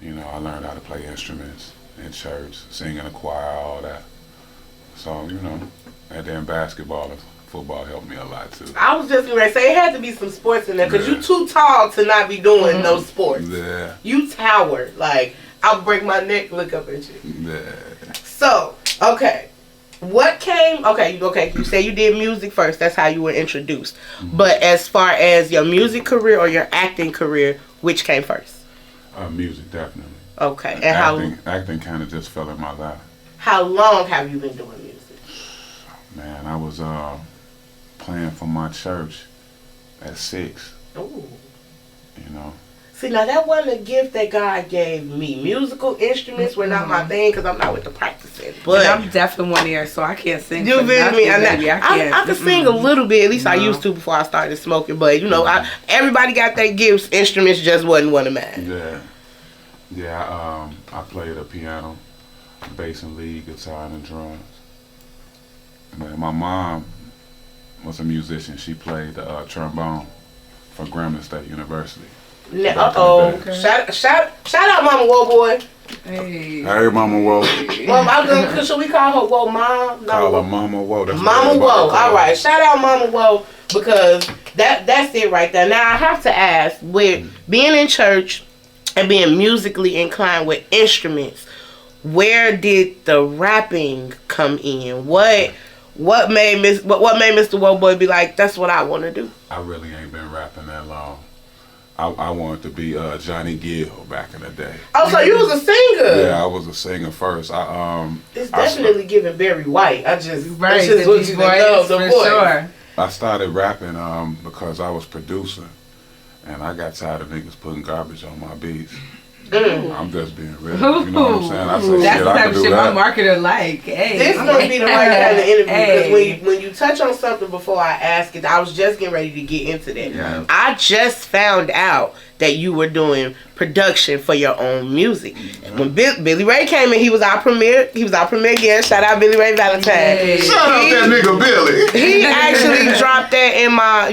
You know, I learned how to play instruments in church, sing in a choir, all that. So, you know, and then basketball and football helped me a lot too. I was just going to say, it had to be some sports in there because you too tall to not be doing those sports. Yeah. You tower. Like, I'll break my neck, look up at you. Yeah. So, okay. What came, okay, you say you did music first. That's how you were introduced. But as far as your music career or your acting career, which came first? Music, definitely. Okay. And acting kind of just fell in my lap. How long have you been doing music? Man, I was playing for my church at 6. Ooh. You know. See, now that wasn't a gift that God gave me. Musical instruments were not my thing because I'm not with the practicing. But I'm deaf in one ear, so I can't sing. You feel me? I can sing a little bit. At least I No. used to before I started smoking. But you know, everybody got their gifts. Instruments just wasn't one of mine. Yeah. Yeah. I played the piano, bass and lead, guitar, and drums. And my mom was a musician. She played the trombone for Grambling State University. Okay. Shout out Mama Whoabiy. Hey. Hey, Mama Whoa. Should we call her Whoa Mom? No, Call her Mama Whoa. That's Mama Whoa. All right. Shout out Mama Whoa because that's it right there. Now I have to ask, with being in church and being musically inclined with instruments, where did the rapping come in? What made Mr. Whoabiy be like, that's what I want to do? I really ain't been rapping that long. I wanted to be Johnny Gill back in the day. Oh, so you was a singer? Yeah, I was a singer first. It's definitely giving Barry White. Right, the voice, for sure. I started rapping because I was producing, and I got tired of niggas putting garbage on my beats. I'm just being real. You know what I'm saying? I said, that's shit, the I type can of do shit that. my marketer like. Hey, this is going to be the right kind of interview Hey. because when you touch on something before I ask it, I was just getting ready to get into that. Yeah. I just found out that you were doing production for your own music. And when Billy Ray came in, he was our premiere guest. Shout out Billy Ray Valentine. Hey. Shout out that nigga Billy. He actually dropped that in my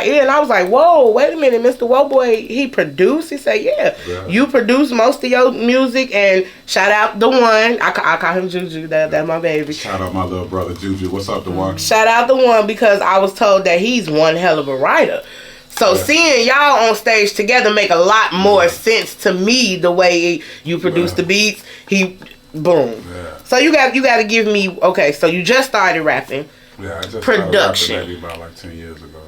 ear, and I was like, whoa, wait a minute, Mr. Whoabiy, he produced? He said, yeah. You produce most of your music, and shout out the one, I call him Juju, that's my baby. Shout out my little brother Juju. What's up, the one? Shout out the one because I was told that he's one hell of a writer. So seeing y'all on stage together make a lot more sense to me the way you produce the beats. Boom. Yeah. So you got to give me, okay, so you just started rapping. Yeah, I just production. started rapping maybe about like 10 years ago.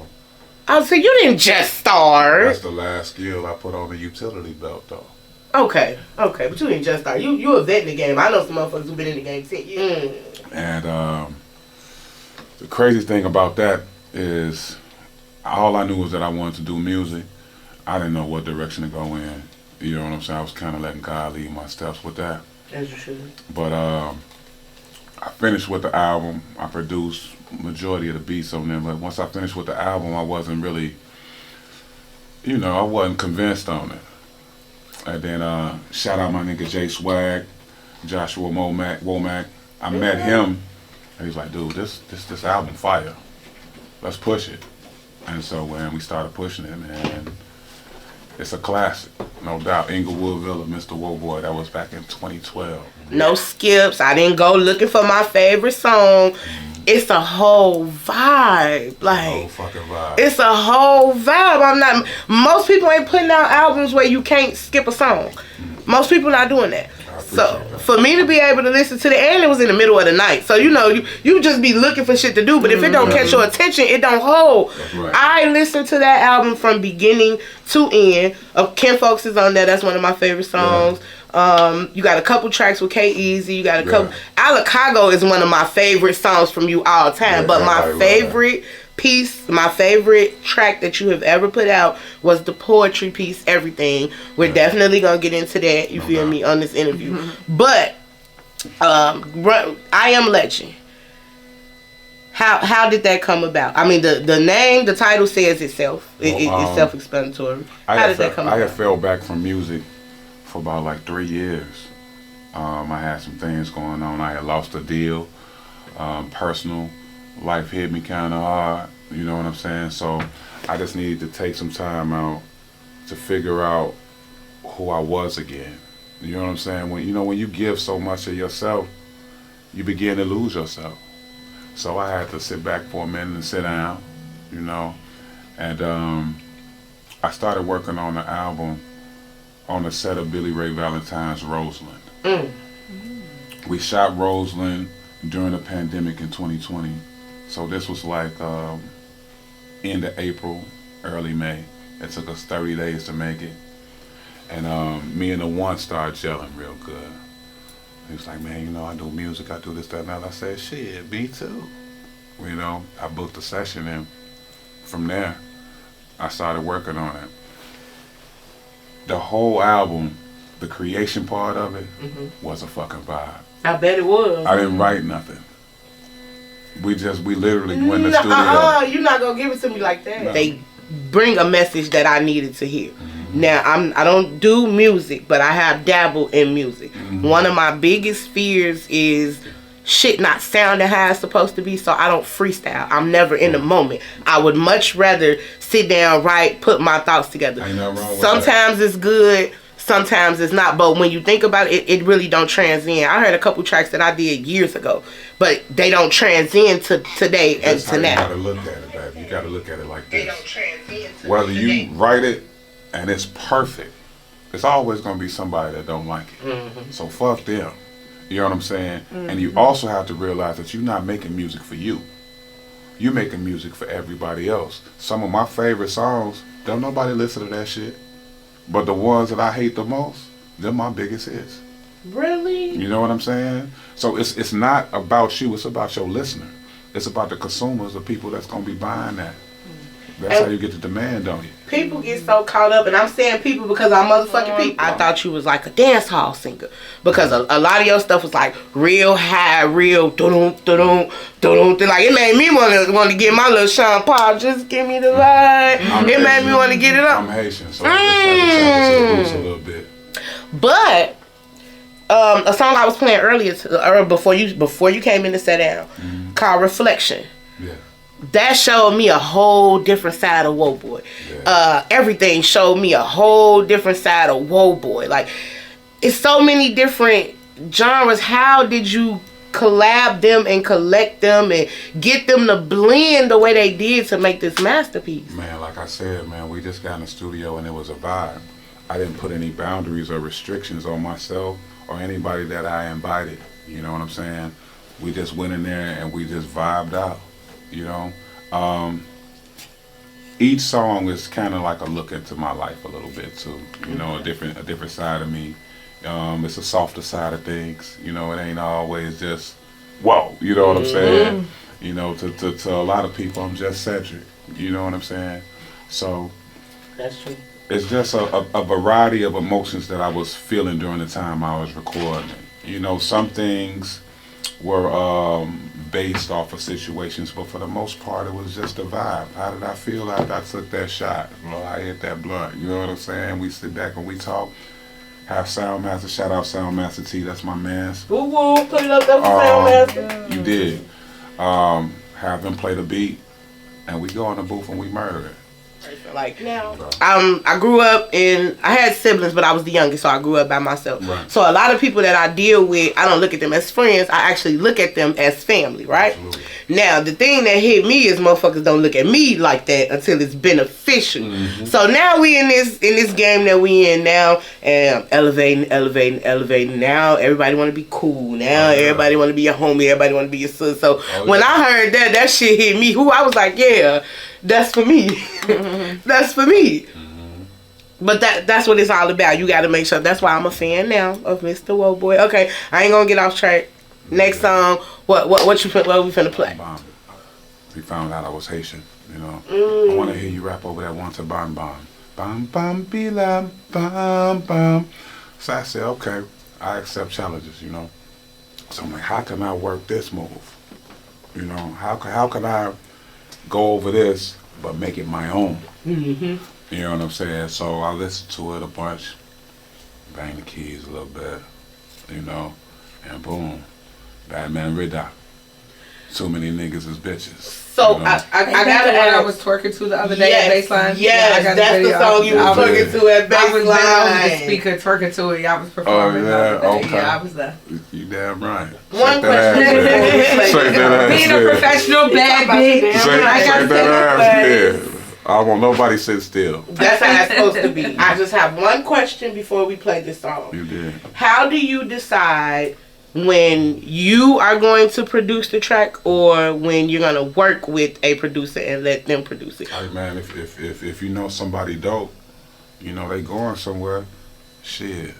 Oh, so you didn't just start. That's the last skill I put on the utility belt though. Okay, but you didn't just start. You a vet in the game. I know some motherfuckers who've been in the game 10 years. And the crazy thing about that is all I knew was that I wanted to do music. I didn't know what direction to go in. You know what I'm saying? I was kind of letting God lead my steps with that. As you should. But I finished with the album. I produced majority of the beats on them. But once I finished with the album, I wasn't really, I wasn't convinced on it. And then shout out my nigga Jay Swag, Joshua Womack. I met him, and he's like, dude, this album fire. Let's push it. And so when we started pushing it, man, it's a classic, no doubt. Inglewood Villa, Mr. Whoabiy, that was back in 2012. No skips. I didn't go looking for my favorite song. It's a whole vibe. Like, fucking vibe. It's a whole vibe. Most people ain't putting out albums where you can't skip a song. Most people not doing that. So for me to be able to listen to and it was in the middle of the night. So you just be looking for shit to do. But if it don't catch your attention, it don't hold. Right. I listened to that album from beginning to end. Ken Folks is on there. That's one of my favorite songs. Yeah. You got a couple tracks with K-Eazy. You got a couple. Alacago is one of my favorite songs from you all time. But my favorite piece, my favorite track that you have ever put out was the poetry piece, Everything. We're definitely gonna get into that, you feel me, on this interview. But I Am Legend, how did that come about? I mean, the name, the title says itself. It's self-explanatory. How did that come about? I had fell back from music for about like 3 years. I had some things going on. I had lost a deal, personal. Life hit me kind of hard, you know what I'm saying? So I just needed to take some time out to figure out who I was again. You know what I'm saying? When you give so much of yourself, you begin to lose yourself. So I had to sit back for a minute and sit down, and I started working on the album on the set of Billy Ray Valentine's Roseland. We shot Roseland during the pandemic in 2020. So this was like end of April, early May. It took us 30 days to make it. And me and the one started gelling real good. He was like, man, I do music, I do this, that, and that. I said, shit, me too. I booked a session, and from there, I started working on it. The whole album, the creation part of it, was a fucking vibe. I bet it was. I didn't write nothing. We literally went in the studio. You're not gonna give it to me like that. No. They bring a message that I needed to hear. Now I don't do music, but I have dabbled in music. One of my biggest fears is shit not sounding how it's supposed to be, so I don't freestyle. I'm never in the moment. I would much rather sit down, write, put my thoughts together. Ain't nothing wrong with Sometimes it's good, sometimes it's not, but when you think about it, it really don't transcend. I heard a couple tracks that I did years ago, but they don't transcend to today and to now. You gotta look at it, baby. You gotta look at it like this. They don't transcend to whether today. You write it and it's perfect, there's always gonna be somebody that don't like it. So fuck them. You know what I'm saying? And you also have to realize that you're not making music for you. You're making music for everybody else. Some of my favorite songs, don't nobody listen to that shit. But the ones that I hate the most, they're my biggest hits. Really? You know what I'm saying? So it's not about you, it's about your listener. It's about the consumers, the people that's going to be buying that. That's how you get the demand on you. People get so caught up, and I'm saying people because I'm motherfucking people. I thought you was like a dance hall singer because a lot of your stuff was like real high, real dum dum dum. Like it made me want to get my little Sean Paul. Just give me the light. It made me want to get it up. I'm Haitian, so I just a little bit. But a song I was playing earlier, before you came in to sit down, called Reflection. Yeah. That showed me a whole different side of Whoabiy. Yeah. Everything showed me a whole different side of Whoabiy. Like, it's so many different genres. How did you collab them and collect them and get them to blend the way they did to make this masterpiece? Man, like I said, man, we just got in the studio and it was a vibe. I didn't put any boundaries or restrictions on myself or anybody that I invited. You know what I'm saying? We just went in there and we just vibed out. Each song is kind of like a look into my life a little bit too. A different side of me. It's a softer side of things. It ain't always just whoa. You know what I'm saying? To a lot of people, I'm just Cedric. You know what I'm saying? So that's true. It's just a variety of emotions that I was feeling during the time I was recording. Some things were based off of situations, but for the most part, it was just a vibe. How did I feel after I took that shot? I hit that blunt. You know what I'm saying? We sit back and we talk. Have Soundmaster, shout out Soundmaster T, that's my man's. Woo woo, put it up there for Soundmaster. You did. Have them play the beat, and we go in the booth and we murder it. Like now, I grew up I had siblings, but I was the youngest, so I grew up by myself. Right. So a lot of people that I deal with, I don't look at them as friends. I actually look at them as family, right? Absolutely. Now, the thing that hit me is motherfuckers don't look at me like that until it's beneficial. So now we in this game that we in now, and elevating. Now everybody want to be cool. Now everybody want to be your homie. Everybody want to be your sister. So when I heard that shit hit me, I was like, yeah. That's for me. That's for me. But that's what it's all about. You got to make sure. That's why I'm a fan now of Mr. Whoabiy. Okay, I ain't gonna get off track. Next song, what we finna play? We found out I was Haitian. I want to hear you rap over that one to bam bam bam bam bilam bam bam. So I said, okay, I accept challenges. So I'm like, how can I work this move? How can I go over this, but make it my own. You know what I'm saying? So I listened to it a bunch, bang the keys a little bit, and boom, Batman Riddock. Too many niggas is bitches. So you know? I got gotta the one I ask. was twerking to the other day at Baseline. Yes, I got that's the video. song you was twerking to at I was there on the Baseline. speaker twerking to it. Y'all was performing. Oh, yeah? the other day. Okay. Yeah, I was there. You damn right. One Shake that question ass, before we man. play Shake that ass, Being a man. professional bad Talk about your bitch. damn Shake, right. shake that ass, yeah. I won't nobody sit still. That's how it's supposed to be. I just have one question before we play this song. You did. How do you decide when you are going to produce the track or when you're gonna work with a producer and let them produce it? Hey man, if you know somebody dope, you know they going somewhere, shit,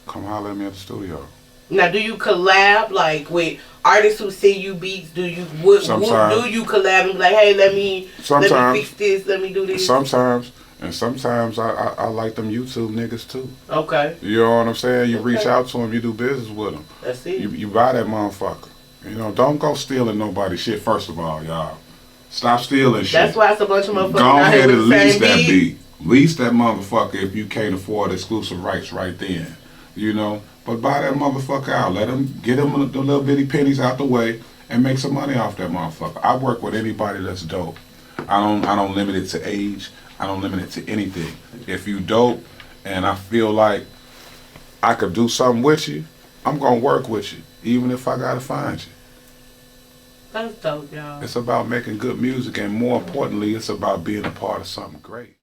come holler at me at the studio. Now, do you collab like with artists who send you beats? Do you what Sometimes. do you collab and be like, hey, let me fix this, let me do this? Sometimes, and sometimes I like them YouTube niggas too. Okay, You know what I'm saying? You reach Okay. out to them, you do business with them. that's it. You buy that motherfucker. You know, don't go stealing nobody's shit. First of all, y'all, stop stealing shit. That's why it's a bunch of motherfuckers Go out here ahead and with the lease same that beat. beat. Lease that motherfucker if you can't afford exclusive rights right then. You know, but buy that motherfucker out. Let them get them the little bitty pennies out the way and make some money off that motherfucker. I work with anybody that's dope. I don't limit it to age. I don't limit it to anything. If you dope and I feel like I could do something with you, I'm gonna work with you, even if I gotta find you. That's dope, y'all. It's about making good music, and more importantly, it's about being a part of something great.